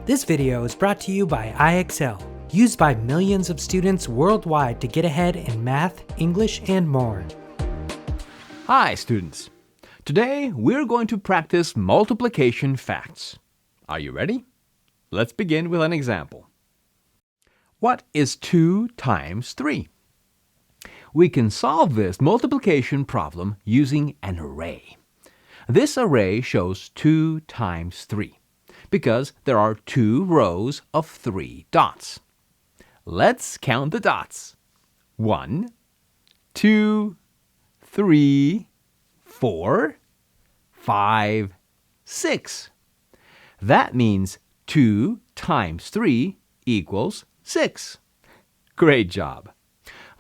This video is brought to you by IXL, used by millions of students worldwide to get ahead in math, English, and more. Hi, students. Today, we're going to practice multiplication facts. Are you ready? Let's begin with an example. What is 2 times 3? We can solve this multiplication problem using an array. This array shows 2 times 3 because there are 2 rows of 3 dots. Let's count the dots. 1, 2, 3, 4, 5, 6. That means 2 times 3 equals 6. Great job.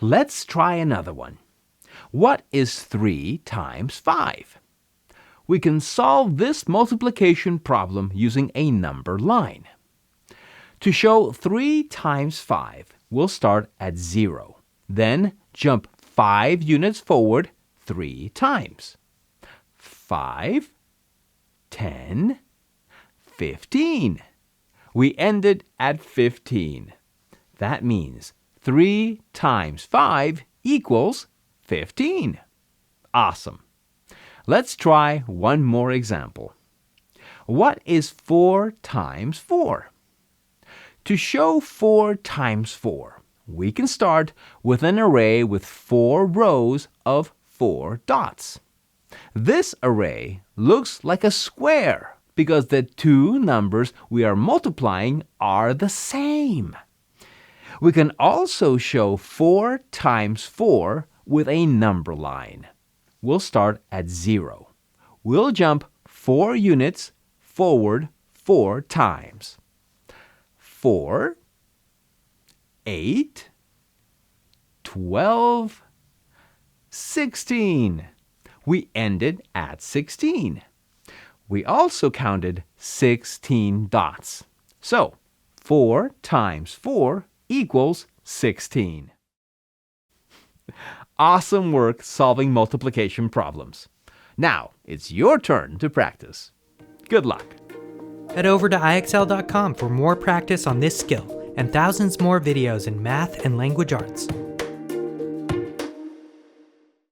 Let's try another one. What is 3 times 5? We can solve this multiplication problem using a number line. To show 3 times 5, we'll start at 0. Then jump 5 units forward 3 times. 5, 10, 15. We ended at 15. That means 3 times 5 equals 15. Awesome. Let's try one more example. What is 4 times 4? To show 4 times 4, we can start with an array with 4 rows of 4 dots. This array looks like a square because the two numbers we are multiplying are the same. We can also show 4 times 4 with a number line. We'll start at 0. We'll jump 4 units forward 4 times. 4, 8, 12, 16. We ended at 16. We also counted 16 dots. So, 4 times 4 equals 16. Awesome work solving multiplication problems. Now, it's your turn to practice. Good luck. Head over to IXL.com for more practice on this skill and thousands more videos in math and language arts.